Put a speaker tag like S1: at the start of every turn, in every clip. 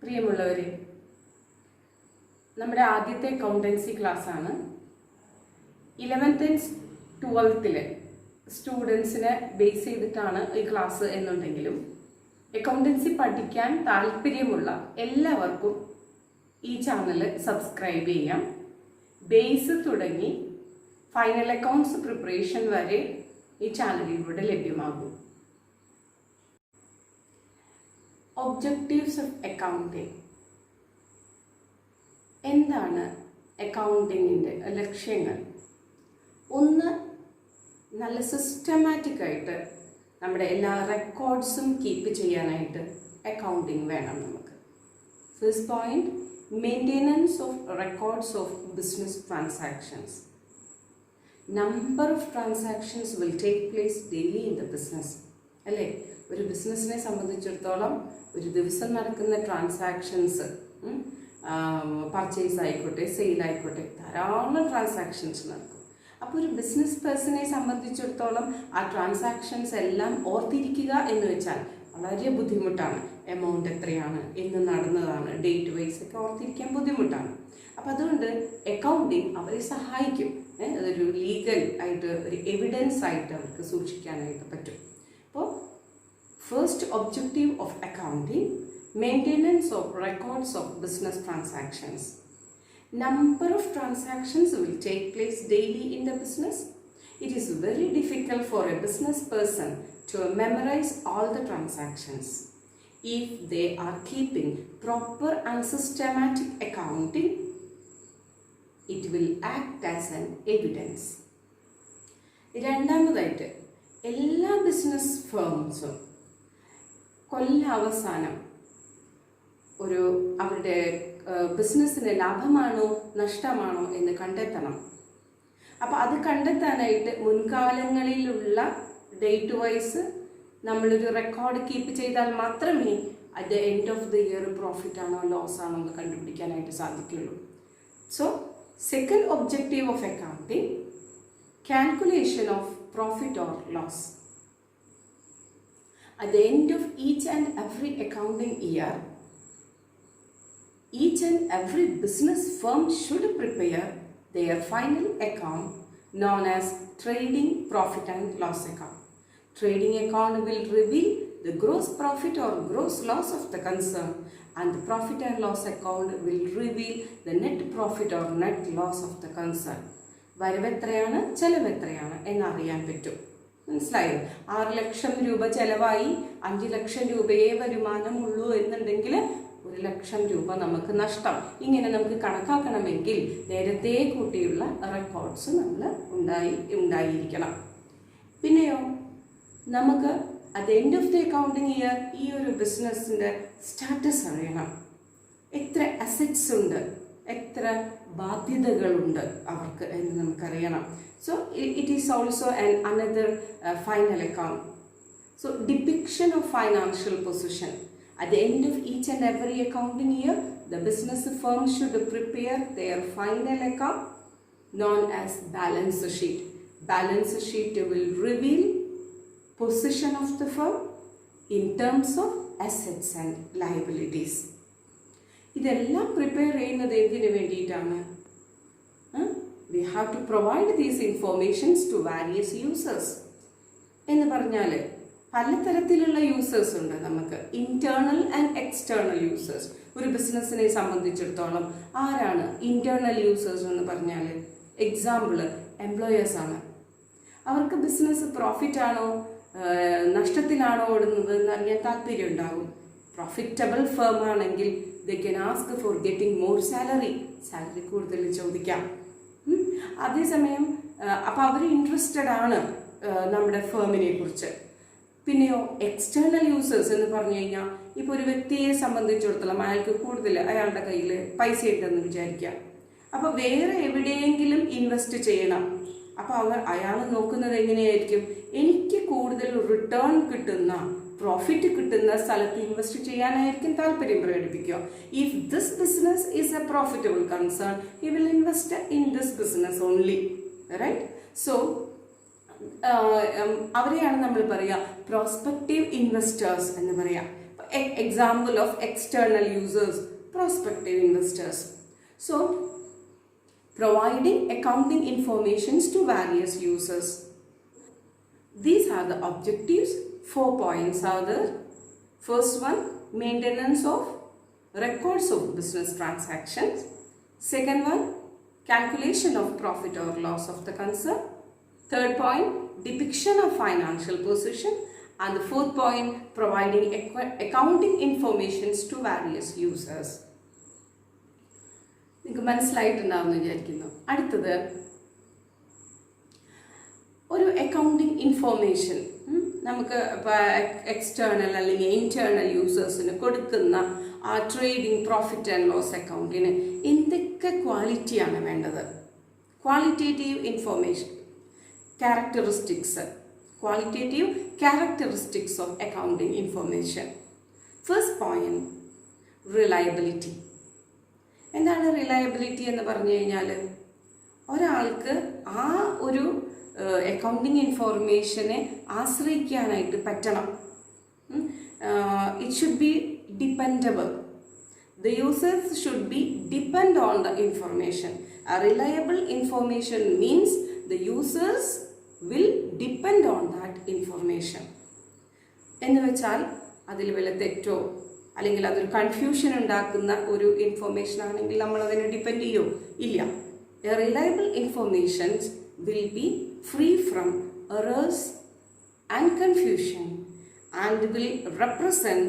S1: പ്രിയമുള്ളവരെ, നമ്മുടെ ആദ്യത്തെ അക്കൗണ്ടൻസി ക്ലാസ്സാണ്. 11th and 12th സ്റ്റുഡൻസിനെ ബേസ് ചെയ്തിട്ടാണ് ഈ ക്ലാസ് എന്നുണ്ടെങ്കിലും അക്കൗണ്ടൻസി പഠിക്കാൻ താല്പര്യമുള്ള എല്ലാവർക്കും ഈ ചാനൽ സബ്സ്ക്രൈബ് ചെയ്യാം. ബേസ് തുടങ്ങി ഫൈനൽ അക്കൗണ്ട്സ് പ്രിപ്പറേഷൻ വരെ ഈ ചാനലിലൂടെ ലഭ്യമാകും. Objectives of accounting. എന്താണ് അക്കൗണ്ടിങ്ങിൻ്റെ ലക്ഷ്യങ്ങൾ? ഒന്ന്, നല്ല സിസ്റ്റമാറ്റിക് ആയിട്ട് നമ്മുടെ എല്ലാ റെക്കോർഡ്സും കീപ്പ് ചെയ്യാനായിട്ട് അക്കൗണ്ടിങ് വേണം നമുക്ക്. First point, maintenance of records of business transactions. Number of transactions will take place daily in the business. അല്ലേ, ഒരു ബിസിനസ്സിനെ സംബന്ധിച്ചിടത്തോളം ഒരു ദിവസം നടക്കുന്ന ട്രാൻസാക്ഷൻസ്, പർച്ചേസ് ആയിക്കോട്ടെ, സെയിൽ ആയിക്കോട്ടെ, ധാരാളം ട്രാൻസാക്ഷൻസ് നടക്കും. അപ്പോൾ ഒരു ബിസിനസ് പേഴ്സണെ സംബന്ധിച്ചിടത്തോളം ആ ട്രാൻസാക്ഷൻസ് എല്ലാം ഓർത്തിരിക്കുക എന്ന് വെച്ചാൽ വളരെ ബുദ്ധിമുട്ടാണ്. എമൗണ്ട് എത്രയാണ്, എന്ന് നടന്നതാണ്, ഡേറ്റ് വൈസ് ഒക്കെ ഓർത്തിരിക്കാൻ ബുദ്ധിമുട്ടാണ്. അപ്പം അതുകൊണ്ട് അക്കൗണ്ടിങ് അവരെ സഹായിക്കും. അതൊരു ലീഗൽ ആയിട്ട് ഒരു എവിഡൻസ് ആയിട്ട് അവർക്ക് സൂക്ഷിക്കാനായിട്ട് പറ്റും. അപ്പോൾ first objective of accounting, maintenance of records of business transactions. Number of transactions will take place daily in the business. It is very difficult for a business person to memorize all the transactions. If they are keeping proper and systematic accounting, it will act as an evidence. രണ്ടാമതായിട്ട്, എല്ലാ business ഫേംസും കൊല്ലാവസാനം ഒരു അവരുടെ ബിസിനസ്സിന് ലാഭമാണോ നഷ്ടമാണോ എന്ന് കണ്ടെത്തണം. അപ്പോൾ അത് കണ്ടെത്താനായിട്ട് മുൻകാലങ്ങളിലുള്ള ഡേറ്റ് വൈസ് നമ്മളൊരു റെക്കോർഡ് കീപ്പ് ചെയ്താൽ മാത്രമേ at the end of the year profit ആണോ ലോസ് ആണോ എന്ന് കണ്ടുപിടിക്കാനായിട്ട് സാധിക്കുള്ളൂ. So second objective of accounting, calculation of profit or loss. At the end of each and every accounting year, each and every business firm should prepare their final account known as trading profit and loss account. Trading account will reveal the gross profit or gross loss of the concern, and the profit and loss account will reveal the net profit or net loss of the concern. വരവെത്രയാണ് ചെലവെത്രയാണ് എന്നറിയാൻ പറ്റും. മനസ്സിലായോ? 6 ലക്ഷം രൂപ ചെലവായി 5 ലക്ഷം രൂപയെ വരുമാനമുള്ളൂ എന്നുണ്ടെങ്കിൽ 1 ലക്ഷം രൂപ നമുക്ക് നഷ്ടം. ഇങ്ങനെ നമുക്ക് കണക്കാക്കണമെങ്കിൽ നേരത്തെ കൂട്ടിയുള്ള റെക്കോർഡ്സ് നമ്മൾ ഉണ്ടായിരിക്കണം. പിന്നെയോ നമുക്ക് at the end of the accounting year ഈ ഒരു ബിസിനസ്സിൻ്റെ സ്റ്റാറ്റസ് അറിയണം. എത്ര അസറ്റ്സ് ഉണ്ട്, എത്ര ബാധ്യതകളുണ്ട് അവർക്ക് എന്ന് നമുക്കറിയണം. So it is also another final account. So depiction of financial position. At the end of each and every accounting year, the business firm should prepare their final account known as balance sheet. Balance sheet will reveal position of the firm in terms of assets and liabilities. ഇതെല്ലാം prepare ചെയ്യുന്നത് എന്തിനു വേണ്ടിയിട്ടാണ്? We have to provide these informations to various users. എന്ന് പറഞ്ഞാൽ പലതരത്തിലുള്ള users ഉണ്ട് നമുക്ക്. Internal and external users. ഒരു ബിസിനസ്സിനെ സംബന്ധിച്ചിടത്തോളം ആരാണ് ഇന്റേണൽ യൂസേഴ്സ് എന്ന് പറഞ്ഞാൽ? എക്സാമ്പിൾ, എംപ്ലോയേഴ്സ് ആണ്. അവർക്ക് ബിസിനസ് പ്രോഫിറ്റ് ആണോ നഷ്ടത്തിലാണോ ഓടുന്നത് എന്നറിയാൻ താല്പര്യം ഉണ്ടാകും. പ്രോഫിറ്റബിൾ ഫേം ആണെങ്കിൽ they can ask for getting more salary കൂടുതൽ ചോദിക്കാം. അതേസമയം അപ്പോൾ അവർ ഇൻട്രസ്റ്റഡ് ആണ് നമ്മുടെ ഫേമിനെ കുറിച്ച്. പിന്നെയോ എക്സ്റ്റേണൽ യൂസേഴ്സ് എന്ന് പറഞ്ഞു കഴിഞ്ഞാൽ ഇപ്പോൾ ഒരു വ്യക്തിയെ സംബന്ധിച്ചിടത്തോളം അയാൾക്ക് കൂടുതൽ അയാളുടെ കയ്യിൽ പൈസ ഉണ്ടെന്ന് വിചാരിക്കാം. അപ്പോൾ വേറെ എവിടെയെങ്കിലും ഇൻവെസ്റ്റ് ചെയ്യണം. അപ്പോൾ അയാൾ നോക്കുന്നത് എങ്ങനെയായിരിക്കും? എനിക്ക് കൂടുതൽ റിട്ടേൺ കിട്ടുന്ന, പ്രോഫിറ്റ് കിട്ടുന്ന സ്ഥലത്ത് ഇൻവെസ്റ്റ് ചെയ്യാനായിരിക്കും താല്പര്യം പ്രകടിപ്പിക്കുക. If this business is a profitable concern, he will invest in this business only. Right? So അവരെയാണ് നമ്മൾ പറയുക പ്രോസ്പെക്റ്റീവ് ഇൻവെസ്റ്റേഴ്സ് എന്ന് പറയാം. example of external users, prospective investors. So providing accounting informations to various users. These are the objectives. 4 points are there. First one, maintenance of records of business transactions. Second one, calculation of profit or loss of the concern. Third point, depiction of financial position. And the fourth point, providing accounting informations to various users. നിങ്ങൾക്ക് മനസ്സിലായിട്ടുണ്ടാവുമെന്ന് വിചാരിക്കുന്നു. അടുത്തത് ഒരു accounting information നമുക്ക് ഇപ്പോൾ external അല്ലെങ്കിൽ internal യൂസേഴ്സിന് കൊടുക്കുന്ന ആ trading profit and loss അക്കൗണ്ടിന് എന്തൊക്കെ ക്വാളിറ്റിയാണ് വേണ്ടത്? Qualitative information qualitative characteristics of accounting information. First point, reliability. എന്താണ് റിലയബിലിറ്റി എന്ന് പറഞ്ഞു കഴിഞ്ഞാൽ ഒരാൾക്ക് ആ ഒരു അക്കൗണ്ടിങ് ഇൻഫോർമേഷനെ ആശ്രയിക്കാനായിട്ട് പറ്റണം. It should B dependable. The users should be depend on the information. A reliable information means the users will depend on that information. എന്ന് വെച്ചാൽ അതിൽ വല്ല തെറ്റോ അല്ലെങ്കിൽ അതൊരു കൺഫ്യൂഷൻ ഉണ്ടാക്കുന്ന ഒരു ഇൻഫോർമേഷൻ ആണെങ്കിൽ നമ്മൾ അതിനെ ഡിപ്പെൻഡ് ചെയ്യോ? ഇല്ല. A reliable informations will be free from errors and confusion and will represent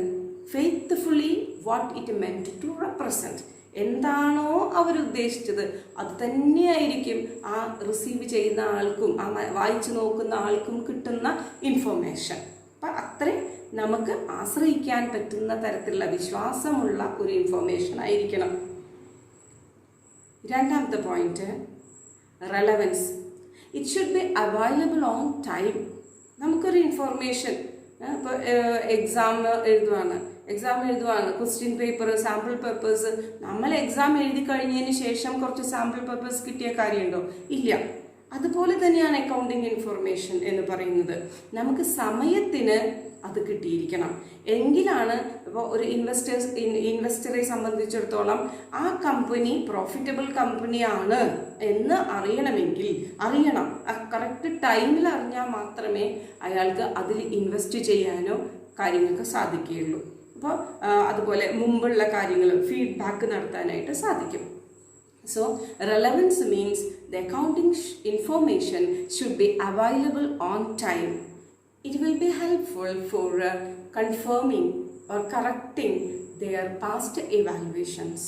S1: faithfully what it meant to represent. എന്താണോ അവരുദ്ദേശിച്ചത് അത് തന്നെയായിരിക്കും ആ റിസീവ് ചെയ്യുന്ന ആൾക്കും ആ വായിച്ചു നോക്കുന്ന ആൾക്കും കിട്ടുന്ന ഇൻഫോർമേഷൻ. അപ്പം അത്രയും നമുക്ക് ആശ്രയിക്കാൻ പറ്റുന്ന തരത്തിലുള്ള വിശ്വാസമുള്ള ഒരു ഇൻഫോർമേഷൻ ആയിരിക്കണം. രണ്ടാമത്തെ point, relevance. It should be available on time. നമുക്കൊരു ഇൻഫോർമേഷൻ ഇപ്പോൾ എക്സാം എഴുതുവാണ്, ക്വസ്റ്റ്യൻ പേപ്പർ, സാമ്പിൾ പേപ്പേഴ്സ്, നമ്മൾ എക്സാം എഴുതി കഴിഞ്ഞതിന് ശേഷം കുറച്ച് സാമ്പിൾ പേപ്പേഴ്സ് കിട്ടിയ കാര്യമുണ്ടോ? ഇല്ല. അതുപോലെ തന്നെയാണ് അക്കൗണ്ടിങ് ഇൻഫോർമേഷൻ എന്ന് പറയുന്നത്. നമുക്ക് സമയത്തിന് അത് കിട്ടിയിരിക്കണം. എങ്കിലാണ് ഇപ്പോൾ ഒരു ഇൻവെസ്റ്ററെ സംബന്ധിച്ചിടത്തോളം ആ കമ്പനി പ്രോഫിറ്റബിൾ കമ്പനിയാണ് എന്ന് അറിയണം. ആ കറക്റ്റ് ടൈമിൽ അറിഞ്ഞാൽ മാത്രമേ അയാൾക്ക് അതിൽ ഇൻവെസ്റ്റ് ചെയ്യാനോ കാര്യങ്ങൾക്ക് സാധിക്കുകയുള്ളൂ. അപ്പോൾ അതുപോലെ മുമ്പുള്ള കാര്യങ്ങൾ ഫീഡ്ബാക്ക് നടത്താനായിട്ട് സാധിക്കും. So relevance means the accounting information should be available on time. It will be helpful for confirming or correcting their past evaluations,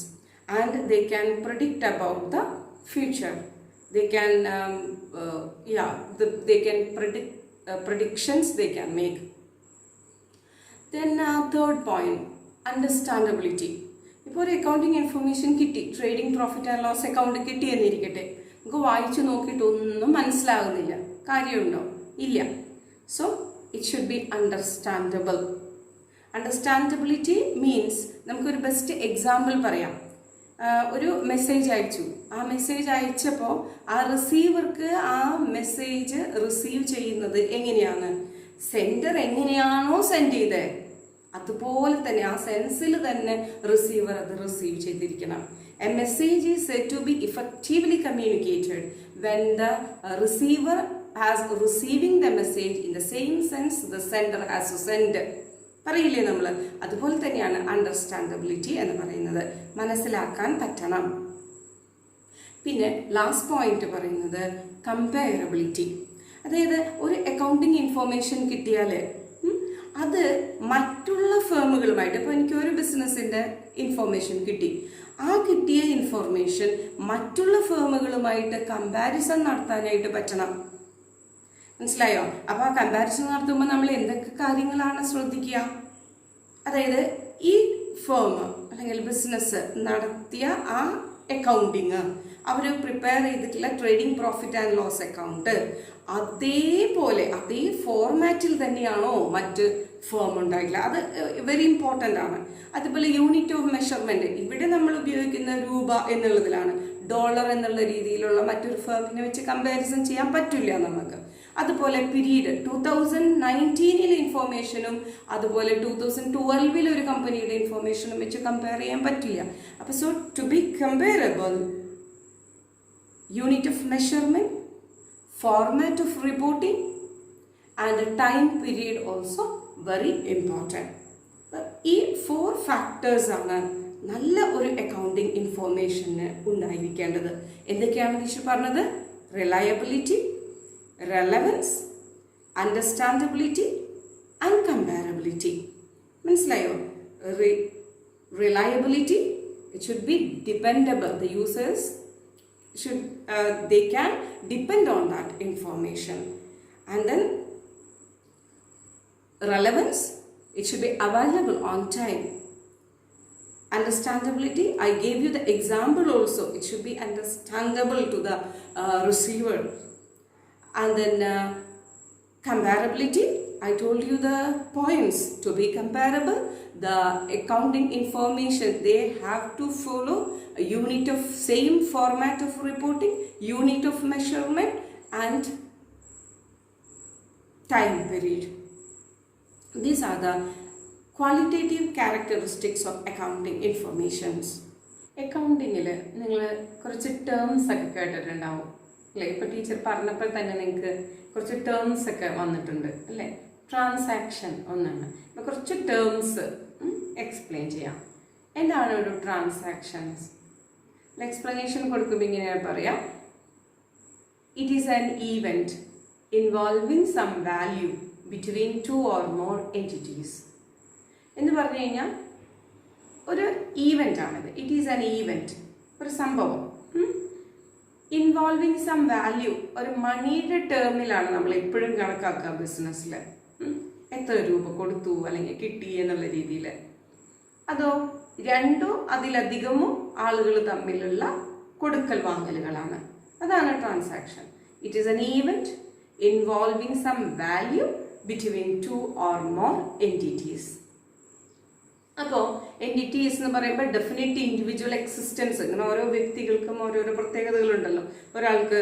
S1: and they can predict about the future. They can they can predict predictions they can make. Then third point, understandability. ഇപ്പോൾ ഒരു accounting information കിട്ടി, trading profit and loss account കിട്ടി എന്നിരിക്കട്ടെ, നമുക്ക് വായിച്ചു നോക്കിയിട്ടൊന്നും മനസ്സിലാകുന്നില്ല. കാര്യമുണ്ടോ? ഇല്ല. So it should be understandable. Understandability means നമുക്കൊരു ബെസ്റ്റ് എക്സാമ്പിൾ പറയാം. ഒരു മെസ്സേജ് അയച്ചു. ആ മെസ്സേജ് അയച്ചപ്പോൾ ആ റിസീവർക്ക് ആ മെസ്സേജ് റിസീവ് ചെയ്യുന്നത് എങ്ങനെയാണ്? സെൻഡർ എങ്ങനെയാണോ സെൻഡ് ചെയ്തത് അതുപോലെ തന്നെ ആ സെൻസിൽ തന്നെ റിസീവർ അത് റിസീവ് ചെയ്തിരിക്കണം. A message is said to be effectively communicated when the receiver has receiving the message in the same sense the sender has to send. പറയില്ലേ നമ്മൾ? അതുപോലെ തന്നെയാണ് അണ്ടർസ്റ്റാൻഡബിലിറ്റി എന്ന് പറയുന്നത്. മനസ്സിലാക്കാൻ പറ്റണം. പിന്നെ ലാസ്റ്റ് പോയിന്റ് പറയുന്നത് കമ്പയറബിലിറ്റി. അതായത് ഒരു അക്കൗണ്ടിങ് ഇൻഫോർമേഷൻ കിട്ടിയാൽ അത് മറ്റുള്ള ഫേമുകളുമായിട്ട്, ഇപ്പോൾ എനിക്ക് ഒരു ബിസിനസ്സിൻ്റെ ഇൻഫോർമേഷൻ കിട്ടി, ആ കിട്ടിയ ഇൻഫോർമേഷൻ മറ്റുള്ള ഫേമുകളുമായിട്ട് കമ്പാരിസൺ നടത്താനായിട്ട് പറ്റണം. മനസ്സിലായോ? അപ്പോൾ ആ കമ്പാരിസൺ നടത്തുമ്പോൾ നമ്മൾ എന്തൊക്കെ കാര്യങ്ങളാണ് ശ്രദ്ധിക്കുക? അതായത് ഈ ഫേം അല്ലെങ്കിൽ ബിസിനസ് നടത്തിയ ആ അക്കൗണ്ടിങ്, അവർ പ്രിപ്പയർ ചെയ്തിട്ടുള്ള trading profit and loss account അതേപോലെ അതേ ഫോർമാറ്റിൽ തന്നെയാണോ മറ്റ് ഫേം ഉണ്ടായിട്ടില്ല? അത് വെരി ഇമ്പോർട്ടൻ്റ് ആണ്. അതുപോലെ യൂണിറ്റ് ഓഫ് മെഷർമെൻറ്റ്, ഇവിടെ നമ്മൾ ഉപയോഗിക്കുന്ന രൂപ എന്നുള്ളതിലാണ്. ഡോളർ എന്നുള്ള രീതിയിലുള്ള മറ്റൊരു ഫേമിനെ വെച്ച് കമ്പാരിസൺ ചെയ്യാൻ പറ്റില്ല നമുക്ക്. അതുപോലെ പീരീഡ് 2019 ഇൻഫോർമേഷനും അതുപോലെ 2012 ഒരു കമ്പനിയുടെ ഇൻഫോർമേഷനും വെച്ച് കമ്പയർ ചെയ്യാൻ പറ്റില്ല. അപ്പോൾ so to be comparable, unit of measurement, format of reporting and time period also very important. ഈ 4 ഫാക്ടേഴ്സാണ് നല്ല ഒരു അക്കൗണ്ടിങ് ഇൻഫോർമേഷന് ഉണ്ടായിരിക്കേണ്ടത്. എന്തൊക്കെയാണ് ടീച്ചർ പറഞ്ഞത്? Reliability, relevance, understandability and comparability. മനസ്സിലായോ? Reliability, it should be dependable. The users should they can depend on that information. And then relevance, it should be available on time. Understandability, I gave you the example also. It should be understandable to the receiver. And then comparability, I told you the points. To be comparable, the accounting information, they have to follow a unit of same format of reporting, unit of measurement and time period. These are the qualitative characteristics of accounting informations. അക്കൗണ്ടിങ്ങിൽ നിങ്ങൾ കുറച്ച് terms ഒക്കെ കേട്ടിട്ടുണ്ടാവും അല്ലേ? ഇപ്പോൾ teacher പറഞ്ഞപ്പോൾ തന്നെ നിങ്ങൾക്ക് കുറച്ച് ടേംസ് ഒക്കെ വന്നിട്ടുണ്ട് അല്ലേ? ട്രാൻസാക്ഷൻ ഒന്നാണ്. അപ്പോൾ കുറച്ച് ടേംസ് എക്സ്പ്ലെയിൻ ചെയ്യാം. എന്താണ് ഒരു ട്രാൻസാക്ഷൻസ്? എക്സ്പ്ലനേഷൻ കൊടുക്കുമ്പോൾ ഇങ്ങനെയാണ് പറയാം. It is an event involving some value between 2 or more entities. എന്ന് പറഞ്ഞു കഴിഞ്ഞാൽ ഒരു ഈവൻ്റ് ആണിത്. ഇറ്റ് ഈസ് ആൻ ഈവൻറ്റ്, ഒരു സംഭവം ഇൻവോൾവിങ് സം വാല്യൂ. ഒരു മണിയുടെ ടേമിലാണ് നമ്മൾ എപ്പോഴും കണക്കാക്കുക ബിസിനസ്സിൽ. എത്ര രൂപ കൊടുത്തു അല്ലെങ്കിൽ കിട്ടി എന്നുള്ള രീതിയിൽ. അതോ 2 അതിലധികമോ ആളുകൾ തമ്മിലുള്ള കൊടുക്കൽ വാങ്ങലുകളാണ്. അതാണ് transaction. It is an event involving some value between 2 or more entities. അപ്പോൾ എൻറ്റിറ്റീസ് എന്ന് പറയുമ്പോൾ ഡെഫിനറ്റ് ഇൻഡിവിജ്വൽ എക്സിസ്റ്റൻസ്. ഇങ്ങനെ ഓരോ വ്യക്തികൾക്കും ഓരോരോ പ്രത്യേകതകളുണ്ടല്ലോ. ഒരാൾക്ക്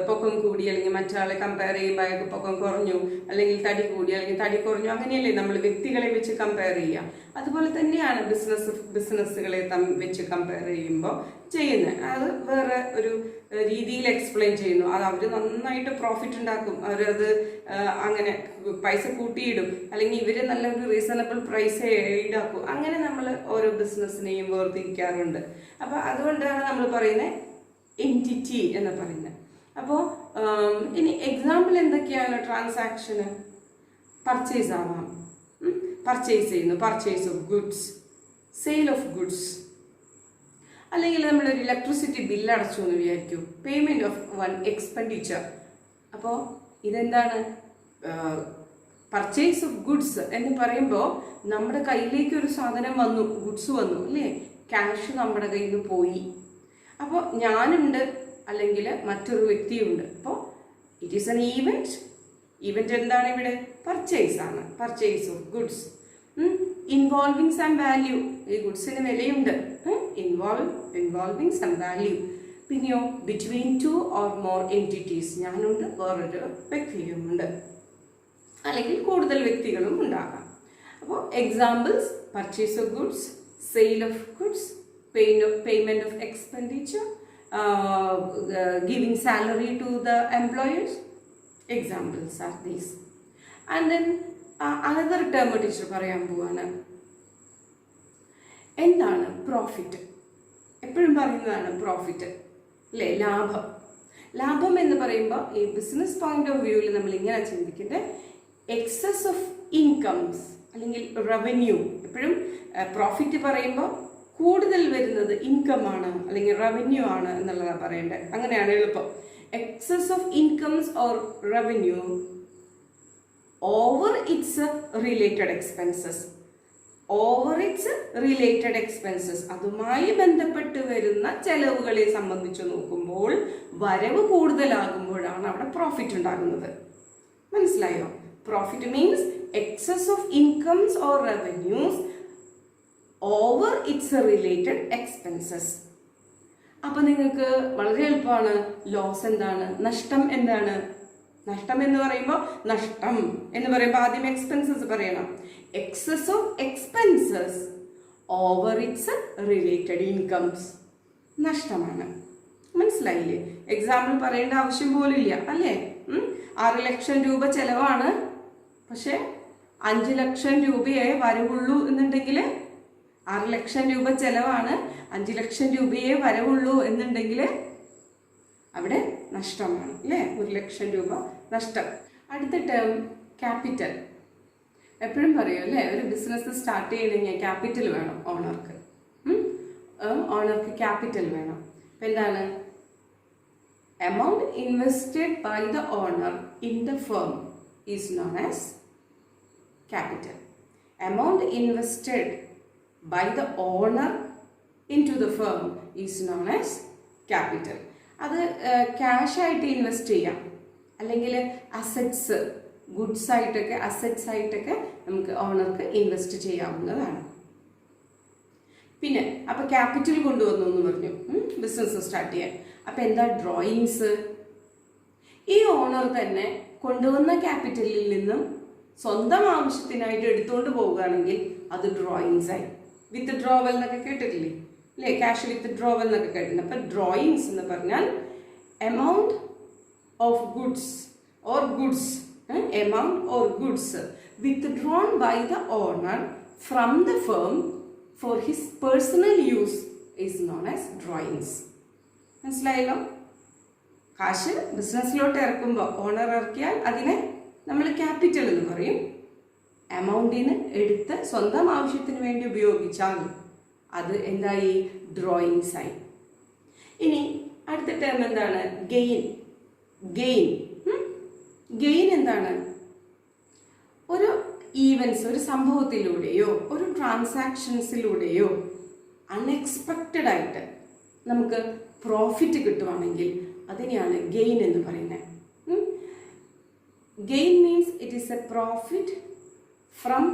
S1: പൊക്കം കൂടി അല്ലെങ്കിൽ മറ്റാളെ കമ്പയർ ചെയ്യുമ്പോൾ അയാൾക്ക് പൊക്കം കുറഞ്ഞു, അല്ലെങ്കിൽ തടി കൂടി അല്ലെങ്കിൽ തടി കുറഞ്ഞു, അങ്ങനെയല്ലേ നമ്മൾ വ്യക്തികളെ വെച്ച് കമ്പയർ ചെയ്യുക. അതുപോലെ തന്നെയാണ് ബിസിനസ്സുകളെ വെച്ച് കമ്പയർ ചെയ്യുമ്പോൾ ചെയ്യുന്നത്. അത് വേറെ ഒരു രീതിയിൽ എക്സ്പ്ലെയിൻ ചെയ്യുന്നു. അത് അവർ നന്നായിട്ട് പ്രോഫിറ്റ് ഉണ്ടാക്കും, അവരത് അങ്ങനെ പൈസ കൂട്ടിയിടും, അല്ലെങ്കിൽ ഇവർ നല്ലൊരു റീസണബിൾ പ്രൈസ് ഈടാക്കും. അങ്ങനെ നമ്മൾ ഓരോ ബിസിനസ്സിനെയും വേർതിരിക്കാറുണ്ട്. അപ്പോൾ അതുകൊണ്ടാണ് നമ്മൾ പറയുന്നത് എൻറ്റിറ്റി എന്ന് പറയുന്നത്. അപ്പോൾ ഇനി എക്സാമ്പിൾ എന്തൊക്കെയാണ് ട്രാൻസാക്ഷന്? പർച്ചേസ് ആവാം, പർച്ചേസ് ചെയ്യുന്നു, purchase of goods, sale of goods. അല്ലെങ്കിൽ നമ്മളൊരു ഇലക്ട്രിസിറ്റി ബില്ല് അടച്ചു എന്ന് വിചാരിക്കും, പേയ്മെൻറ്റ് ഓഫ് വൺ എക്സ്പെൻഡിച്ചർ. അപ്പോൾ ഇതെന്താണ്? പർച്ചേസ് ഓഫ് ഗുഡ്സ് എന്ന് പറയുമ്പോൾ നമ്മുടെ കയ്യിലേക്ക് ഒരു സാധനം വന്നു, ഗുഡ്സ് വന്നു അല്ലേ? ക്യാഷ് നമ്മുടെ കയ്യിൽ നിന്ന് പോയി. അപ്പോൾ ഞാനുണ്ട് അല്ലെങ്കിൽ മറ്റൊരു വ്യക്തിയുണ്ട്. അപ്പോൾ it is an event. Event എന്താണ് ഇവിടെ? പർച്ചേസ് ആണ്, purchase of goods. Involving some value, ഈ ഗുഡ്സിന് വിലയുണ്ട്. Involving some value. പിന്നെയോ ബിറ്റ്വീൻ 2 or more entities, ഞാനുണ്ട് വേറൊരു വ്യക്തിയുമുണ്ട്, അല്ലെങ്കിൽ കൂടുതൽ വ്യക്തികളും ഉണ്ടാകാം. അപ്പോൾ examples: purchase of goods, sale of goods, payment of expenditure, giving salary to the employers. Examples are these. And then another term teacher പറയാൻ പോവാണ്. എന്താണ് പ്രോഫിറ്റ്? എപ്പോഴും പറയുന്നതാണ് പ്രോഫിറ്റ് അല്ലേ? ലാഭം. ലാഭം എന്ന് പറയുമ്പോൾ ഈ ബിസിനസ് പോയിന്റ് ഓഫ് വ്യൂവിൽ നമ്മൾ ഇങ്ങനെ ചിന്തിക്കുന്നത് എക്സസ് ഓഫ് ഇൻകംസ് അല്ലെങ്കിൽ റവന്യൂ. എപ്പോഴും പ്രോഫിറ്റ് പറയുമ്പോൾ കൂടുതൽ വരുന്നത് ഇൻകം ആണ് അല്ലെങ്കിൽ റവന്യൂ ആണ് എന്നുള്ളതാണ് പറയേണ്ടത്. അങ്ങനെയാണ് എളുപ്പം. Excess of incomes or revenue over its related expenses. Over its related expenses, അതുമായി ബന്ധപ്പെട്ട് വരുന്ന ചെലവുകളെ സംബന്ധിച്ച് നോക്കുമ്പോൾ വരവ് കൂടുതലാകുമ്പോഴാണ് അവിടെ പ്രോഫിറ്റ് ഉണ്ടാകുന്നത്. മനസ്സിലായോ? Profit means excess of incomes or revenues over its related expenses. അപ്പോൾ നിങ്ങൾക്ക് വളരെ എളുപ്പമാണ്. ലോസ് എന്താണ്? നഷ്ടം എന്താണ്? നഷ്ടം എന്ന് പറയുമ്പോൾ നഷ്ടം എന്ന് പറയുമ്പോൾ ആദ്യം എക്സ്പെൻസസ് പറയണം. Excess of expenses over its related incomes നഷ്ടമാണ്. മനസ്സിലായില്ലേ? എക്സാമ്പിൾ പറയേണ്ട ആവശ്യം പോലും ഇല്ല അല്ലേ? 6 ലക്ഷം രൂപ ചെലവാണ്, പക്ഷെ 5 ലക്ഷം രൂപയെ വരവുള്ളൂ എന്നുണ്ടെങ്കിൽ 6 ലക്ഷം രൂപ ചെലവാണ്, 5 ലക്ഷം രൂപയെ വരവുള്ളൂ എന്നുണ്ടെങ്കിൽ അവിടെ നഷ്ടമാണ് അല്ലേ? 1 ലക്ഷം രൂപ നഷ്ടം. അടുത്ത ടേം ക്യാപിറ്റൽ. എപ്പോഴും പറയും അല്ലേ, ഒരു ബിസിനസ് സ്റ്റാർട്ട് ചെയ്യണമെങ്കിൽ ക്യാപിറ്റൽ വേണം ഓണർക്ക്. ഓണർക്ക് ക്യാപിറ്റൽ വേണം. അപ്പം എന്താണ്? Amount invested by the owner in the firm is known as capital. Amount invested by the owner in to the firm is known as capital. അത് ക്യാഷ് ആയിട്ട് ഇൻവെസ്റ്റ് ചെയ്യാം, അല്ലെങ്കിൽ assets, goods ആയിട്ടൊക്കെ, assets ആയിട്ടൊക്കെ നമുക്ക് ഓണർക്ക് ഇൻവെസ്റ്റ് ചെയ്യാവുന്നതാണ്. പിന്നെ അപ്പോൾ ക്യാപിറ്റൽ കൊണ്ടുവന്നു എന്ന് പറഞ്ഞു ബിസിനസ് സ്റ്റാർട്ട് ചെയ്യാൻ. അപ്പം എന്താ ഡ്രോയിങ്സ്? ഈ ഓണർ തന്നെ കൊണ്ടുവന്ന ക്യാപിറ്റലിൽ നിന്നും സ്വന്തം ആവശ്യത്തിനായിട്ട് എടുത്തുകൊണ്ട് പോവുകയാണെങ്കിൽ അത് ഡ്രോയിങ്സ് ആയി. വിത്ത് ഡ്രോവൽ എന്നൊക്കെ കേട്ടിട്ടില്ലേ അല്ലേ? ക്യാഷ് വിത്ത് ഡ്രോവൽ എന്നൊക്കെ കേട്ടിട്ടുണ്ട്. അപ്പം ഡ്രോയിങ്സ് എന്ന് പറഞ്ഞാൽ amount of goods or goods, amount or goods withdrawn by the owner from the firm for his personal use is known as drawings. മനസ്സിലായല്ലോ? കാശ് ബിസിനസ്സിലോട്ട് ഇറക്കുമ്പോൾ ഓണർ ഇറക്കിയാൽ അതിനെ നമ്മൾ ക്യാപിറ്റൽ എന്ന് പറയും. എമൗണ്ടിന് എടുത്ത് സ്വന്തം ആവശ്യത്തിന് വേണ്ടി ഉപയോഗിച്ചാൽ അത് എന്തായി? ഡ്രോയിങ്സ് ആയി. ഇനി അടുത്ത ടേം എന്താണ്? ഗെയിൻ. ഗെയിൻ ഗെയിൻ എന്താണ്? ഒരു ഈവൻസ്, ഒരു സംഭവത്തിലൂടെയോ ഒരു ട്രാൻസാക്ഷൻസിലൂടെയോ അൺഎക്സ്പെക്റ്റഡ് ആയിട്ട് നമുക്ക് പ്രോഫിറ്റ് കിട്ടുവാണെങ്കിൽ അതിനെയാണ് ഗെയിൻ എന്ന് പറയുന്നത്. Gain means it is a profit from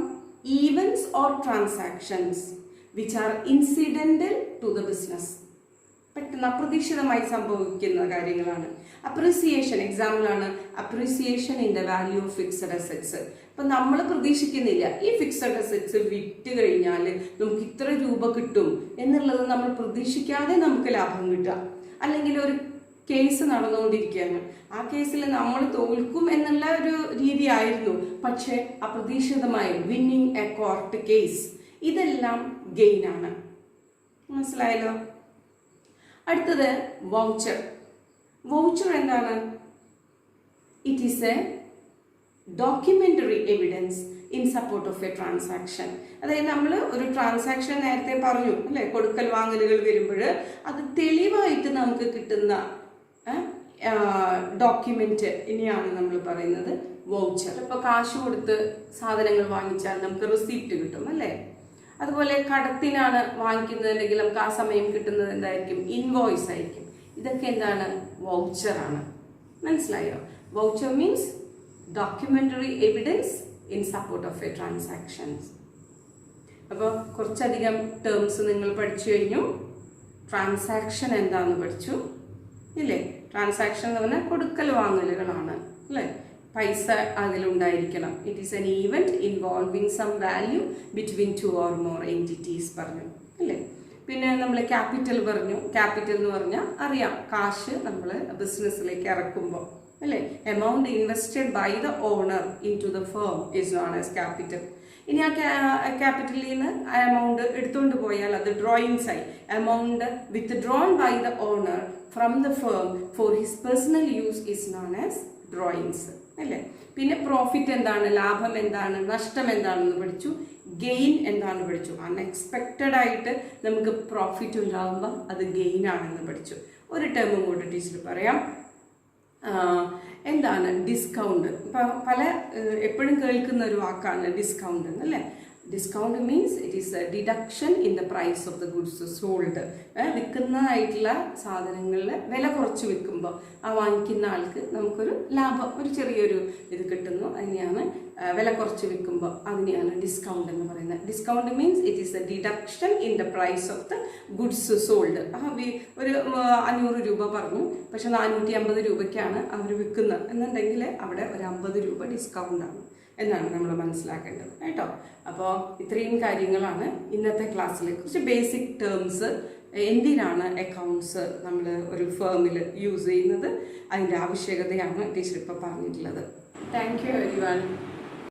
S1: events or transactions which are incidental to the business. പെട്ടെന്ന് അപ്രതീക്ഷിതമായി സംഭവിക്കുന്ന കാര്യങ്ങളാണ്. അപ്രീസിയേഷൻ എക്സാമ്പിളാണ് appreciation in the value of fixed assets. അപ്പം നമ്മൾ പ്രതീക്ഷിക്കുന്നില്ല ഈ ഫിക്സഡ് അസറ്റ്സ് വിറ്റ് കഴിഞ്ഞാൽ നമുക്ക് ഇത്ര രൂപ കിട്ടും എന്നുള്ളത് നമ്മൾ പ്രതീക്ഷിക്കാതെ നമുക്ക് ലാഭം കിട്ടുക. അല്ലെങ്കിൽ ഒരു കേസ് നടന്നുകൊണ്ടിരിക്കുകയാണ്, ആ കേസിൽ നമ്മൾ തോൽക്കും എന്നുള്ള ഒരു രീതിയായിരുന്നു, പക്ഷേ അപ്രതീക്ഷിതമായി വിന്നിങ് എ കോർട്ട് കേസ്, ഇതെല്ലാം ഗെയിനാണ്. മനസ്സിലായല്ലോ? അടുത്തത് വൗച്ചർ. വൗച്ചർ എന്താണ്? It is A documentary evidence in support of A transaction. അതായത് നമ്മൾ ഒരു ട്രാൻസാക്ഷൻ നേരത്തെ പറഞ്ഞു അല്ലെ, കൊടുക്കൽ വാങ്ങലുകൾ വരുമ്പോൾ അത് തെളിവായിട്ട് നമുക്ക് കിട്ടുന്ന ഡോക്യുമെന്റ് ഇനിയാണ് നമ്മൾ പറയുന്നത് വൗച്ചർ. ഇപ്പോൾ കാശ് കൊടുത്ത് സാധനങ്ങൾ വാങ്ങിച്ചാൽ നമുക്ക് റിസീപ്റ്റ് കിട്ടും അല്ലേ? അതുപോലെ കടത്തിനാണ് വാങ്ങിക്കുന്നതെങ്കിൽ നമുക്ക് ആ സമയം കിട്ടുന്നത് എന്തായിരിക്കും? ഇൻവോയ്സ് ആയിരിക്കും. ഇതൊക്കെ എന്താണ്? വൗച്ചറാണ്. മനസ്സിലായോ? Voucher means documentary evidence in support of A transactions. അപ്പോൾ കുറച്ചധികം ടേംസ് നിങ്ങൾ പഠിച്ചു കഴിഞ്ഞു. ട്രാൻസാക്ഷൻ എന്താണെന്ന് പഠിച്ചു ഇല്ലേ? ട്രാൻസാക്ഷൻ എന്ന് പറഞ്ഞാൽ കൊടുക്കൽ വാങ്ങലുകളാണ് അല്ലേ? പൈസ അതിലുണ്ടായിരിക്കണം. It is an event involving some value between 2 or more entities പറഞ്ഞു അല്ലേ? പിന്നെ നമ്മൾ ക്യാപിറ്റൽ പറഞ്ഞു. ക്യാപിറ്റൽ എന്ന് പറഞ്ഞാൽ അറിയാം, കാശ് നമ്മൾ ബിസിനസ്സിലേക്ക് ഇറക്കുമ്പോൾ അല്ലേ? Amount invested by the owner in to the firm is known as capital. ഇനി ആ ക്യാപിറ്റലിൽ നിന്ന് ആ എമൗണ്ട് എടുത്തുകൊണ്ട് പോയാൽ അത് ഡ്രോയിങ്സ് ആയി. Amount withdrawn by the owner from the firm for his personal use is known as drawings അല്ലേ? പിന്നെ പ്രോഫിറ്റ് എന്താണ്, ലാഭം എന്താണ്, നഷ്ടം എന്താണെന്ന് പഠിച്ചു. ഗെയിൻ എന്താണെന്ന് പഠിച്ചു. അൺഎക്സ്പെക്റ്റഡ് ആയിട്ട് നമുക്ക് പ്രോഫിറ്റ് ഉണ്ടാകുമ്പോൾ അത് ഗെയിൻ ആണെന്ന് പഠിച്ചു. ഒരു ടേമും കൂടെ ടീച്ചർ പറയാം. എന്താണ് ഡിസ്കൗണ്ട്? ഇപ്പം എപ്പോഴും കേൾക്കുന്ന ഒരു വാക്കാണ് ഡിസ്കൗണ്ട് എന്നല്ലേ? Discount means it is a deduction in the price of the goods sold. വിൽക്കുന്നതായിട്ടുള്ള സാധനങ്ങളിൽ വില കുറച്ച് വിൽക്കുമ്പോൾ ആ വാങ്ങിക്കുന്ന ആൾക്ക് നമുക്കൊരു ലാഭം, ഒരു ചെറിയൊരു ഇത് കിട്ടുന്നു. അതിനെയാണ് വില കുറച്ച് വിൽക്കുമ്പോൾ അതിനെയാണ് ഡിസ്കൗണ്ട് എന്ന് പറയുന്നത്. Discount means it is a deduction in the price of the goods sold. ഒരു 500 രൂപ പറഞ്ഞു, പക്ഷെ 450 രൂപയ്ക്കാണ് അവർ വിൽക്കുന്നത് എന്നുണ്ടെങ്കിൽ അവിടെ ഒരു 50 രൂപ ഡിസ്കൗണ്ടാണ് എന്നാണ് നമ്മൾ മനസ്സിലാക്കേണ്ടത് കേട്ടോ. അപ്പോൾ ഇത്രയും കാര്യങ്ങളാണ് ഇന്നത്തെ ക്ലാസ്സിൽ. കുറച്ച് ബേസിക് ടേംസ്, എന്തിനാണ് അക്കൗണ്ട്സ് നമ്മൾ ഒരു ഫേമിൽ യൂസ് ചെയ്യുന്നത്, അതിൻ്റെ ആവശ്യകതയാണ് ടീച്ചർ ഇപ്പോൾ പറഞ്ഞിട്ടുള്ളത്. Thank you everyone.